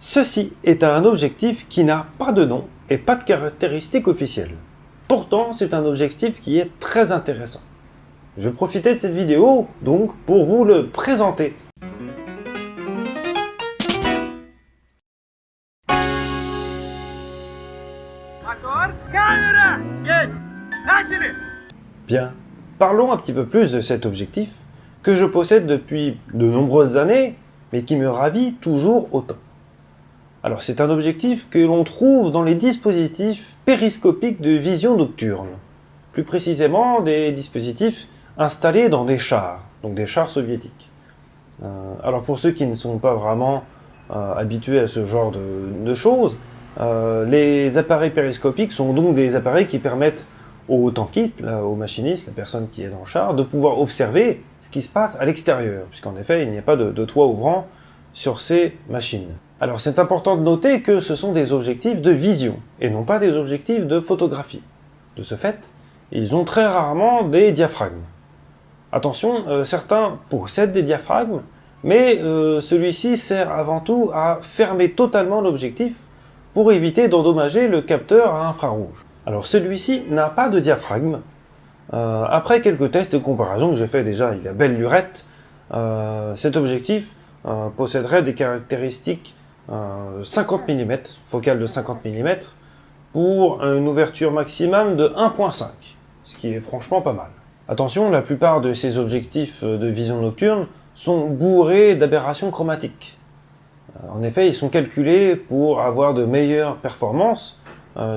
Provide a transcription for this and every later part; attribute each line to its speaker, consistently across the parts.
Speaker 1: Ceci est un objectif qui n'a pas de nom et pas de caractéristiques officielles. Pourtant, c'est un objectif qui est très intéressant. Je vais profiter de cette vidéo donc pour vous le présenter. Bien, parlons un petit peu plus de cet objectif que je possède depuis de nombreuses années, mais qui me ravit toujours autant. Alors c'est un objectif que l'on trouve dans les dispositifs périscopiques de vision nocturne. Plus précisément des dispositifs installés dans des chars, donc des chars soviétiques. Alors pour ceux qui ne sont pas vraiment habitués à ce genre de choses, les appareils périscopiques sont donc des appareils qui permettent aux tankistes, aux machinistes, la personne qui est dans le char, de pouvoir observer ce qui se passe à l'extérieur, puisqu'en effet il n'y a pas de toit ouvrant sur ces machines. Alors c'est important de noter que ce sont des objectifs de vision, et non pas des objectifs de photographie. De ce fait, ils ont très rarement des diaphragmes. Attention, certains possèdent des diaphragmes, mais celui-ci sert avant tout à fermer totalement l'objectif pour éviter d'endommager le capteur à infrarouge. Alors celui-ci n'a pas de diaphragme. Après quelques tests de comparaison que j'ai fait déjà, il a belle lurette, cet objectif posséderait des caractéristiques 50 mm, focale de 50 mm, pour une ouverture maximum de 1.5, ce qui est franchement pas mal. Attention, la plupart de ces objectifs de vision nocturne sont bourrés d'aberrations chromatiques. En effet, ils sont calculés pour avoir de meilleures performances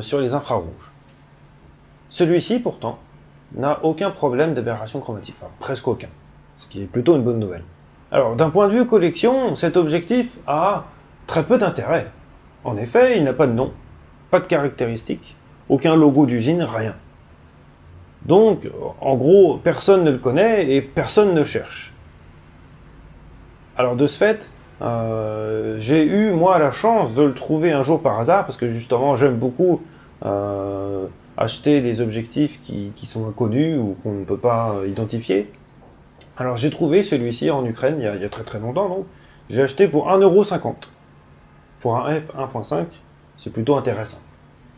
Speaker 1: sur les infrarouges. Celui-ci, pourtant, n'a aucun problème d'aberration chromatique, enfin presque aucun, ce qui est plutôt une bonne nouvelle. Alors, d'un point de vue collection, cet objectif a très peu d'intérêt. En effet, il n'a pas de nom, pas de caractéristiques, aucun logo d'usine, rien. Donc, en gros, personne ne le connaît et personne ne le cherche. Alors de ce fait, j'ai eu, moi, la chance de le trouver un jour par hasard, parce que justement, j'aime beaucoup acheter des objectifs qui sont inconnus ou qu'on ne peut pas identifier. Alors j'ai trouvé celui-ci en Ukraine, il y a très très longtemps, donc j'ai acheté pour 1,50 €. Pour un f1.5, c'est plutôt intéressant.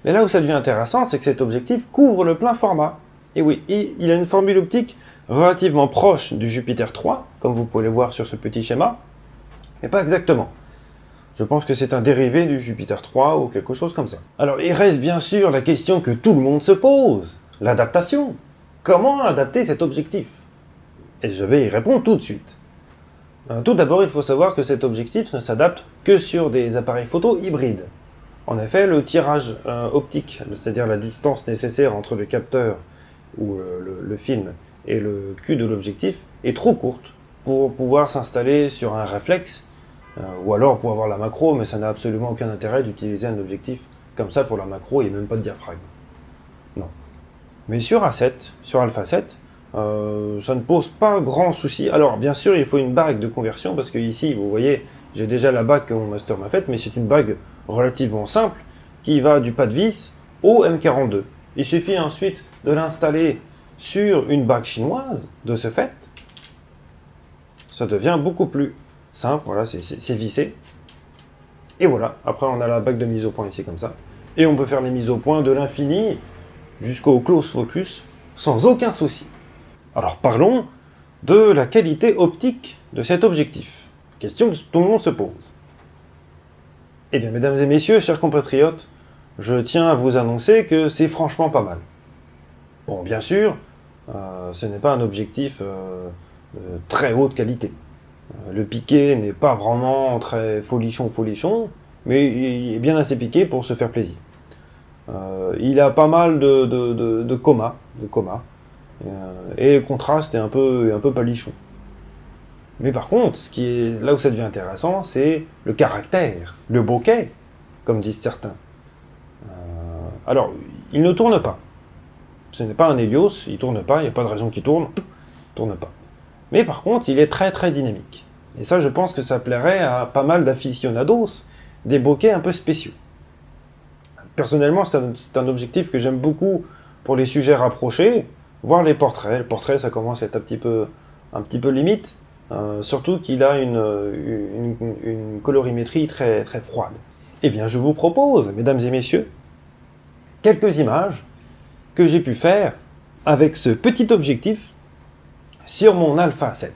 Speaker 1: Mais là où ça devient intéressant, c'est que cet objectif couvre le plein format. Et oui, il a une formule optique relativement proche du Jupiter 3, comme vous pouvez le voir sur ce petit schéma, mais pas exactement. Je pense que c'est un dérivé du Jupiter 3 ou quelque chose comme ça. Alors il reste bien sûr la question que tout le monde se pose, l'adaptation. Comment adapter cet objectif? Et je vais y répondre tout de suite. Tout d'abord, il faut savoir que cet objectif ne s'adapte que sur des appareils photo hybrides. En effet, le tirage optique, c'est-à-dire la distance nécessaire entre le capteur ou le film et le cul de l'objectif, est trop courte pour pouvoir s'installer sur un réflexe, ou alors pour avoir la macro, mais ça n'a absolument aucun intérêt d'utiliser un objectif comme ça pour la macro, il n'y a même pas de diaphragme. Non. Mais sur A7, sur Alpha 7, ça ne pose pas grand souci. Alors bien sûr il faut une bague de conversion parce que ici vous voyez j'ai déjà la bague que mon master m'a faite, mais c'est une bague relativement simple qui va du pas de vis au M42. Il suffit ensuite de l'installer sur une bague chinoise. De ce fait ça devient beaucoup plus simple. Voilà, c'est vissé et voilà, après on a la bague de mise au point ici comme ça et on peut faire les mises au point de l'infini jusqu'au close focus sans aucun souci. Alors parlons de la qualité optique de cet objectif. Question que tout le monde se pose. Eh bien, mesdames et messieurs, chers compatriotes, je tiens à vous annoncer que c'est franchement pas mal. Bon, bien sûr, ce n'est pas un objectif de très haute qualité. Le piqué n'est pas vraiment très folichon, mais il est bien assez piqué pour se faire plaisir. Il a pas mal de coma. Et le contraste est un peu palichon. Mais par contre, ce qui est là où ça devient intéressant, c'est le caractère, le bokeh, comme disent certains. Alors, il ne tourne pas. Ce n'est pas un Helios, il tourne pas, il n'y a pas de raison qu'il tourne, il tourne pas. Mais par contre, il est très très dynamique. Et ça, je pense que ça plairait à pas mal d'aficionados, des bokeh un peu spéciaux. Personnellement, c'est un objectif que j'aime beaucoup pour les sujets rapprochés, voir les portraits. Le portrait, ça commence à être un petit peu limite, surtout qu'il a une colorimétrie très, très froide. Eh bien, je vous propose, mesdames et messieurs, quelques images que j'ai pu faire avec ce petit objectif sur mon Alpha 7.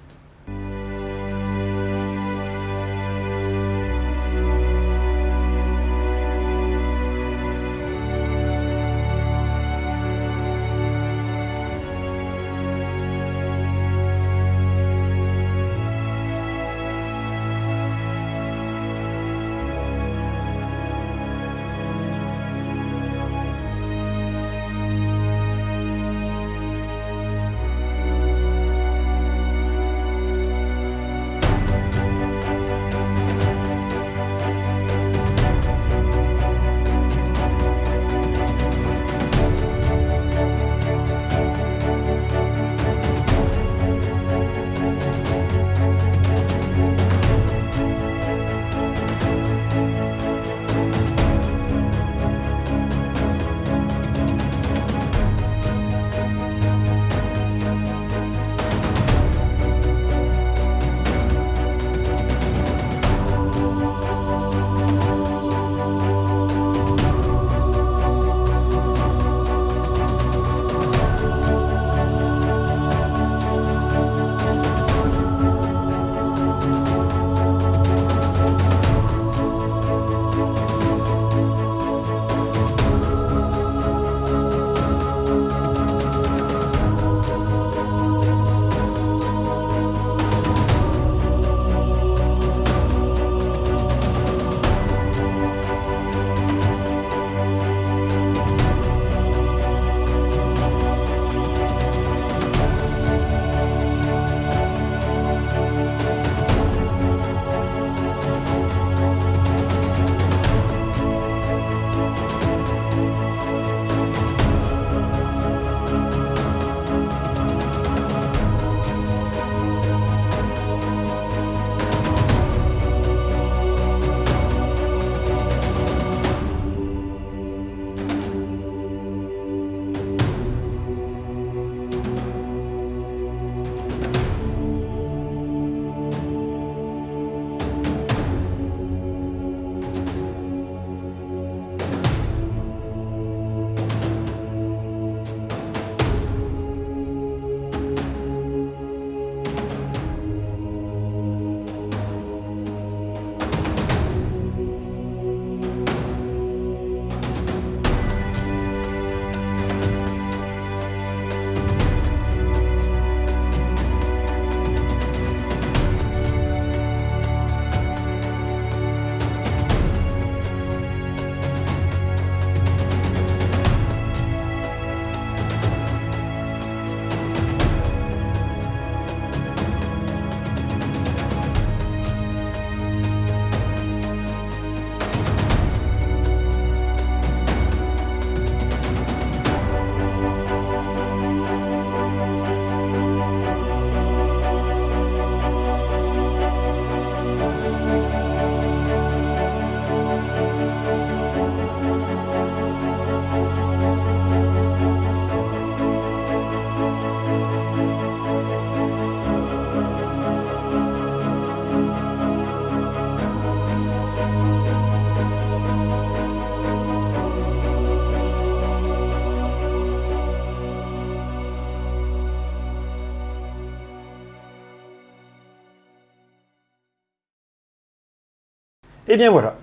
Speaker 1: Et bien voilà,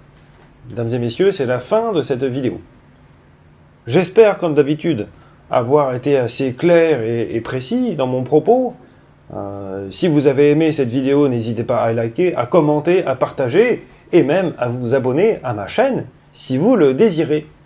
Speaker 1: mesdames et messieurs, c'est la fin de cette vidéo. J'espère, comme d'habitude, avoir été assez clair et précis dans mon propos. Si vous avez aimé cette vidéo, n'hésitez pas à liker, à commenter, à partager, et même à vous abonner à ma chaîne, si vous le désirez.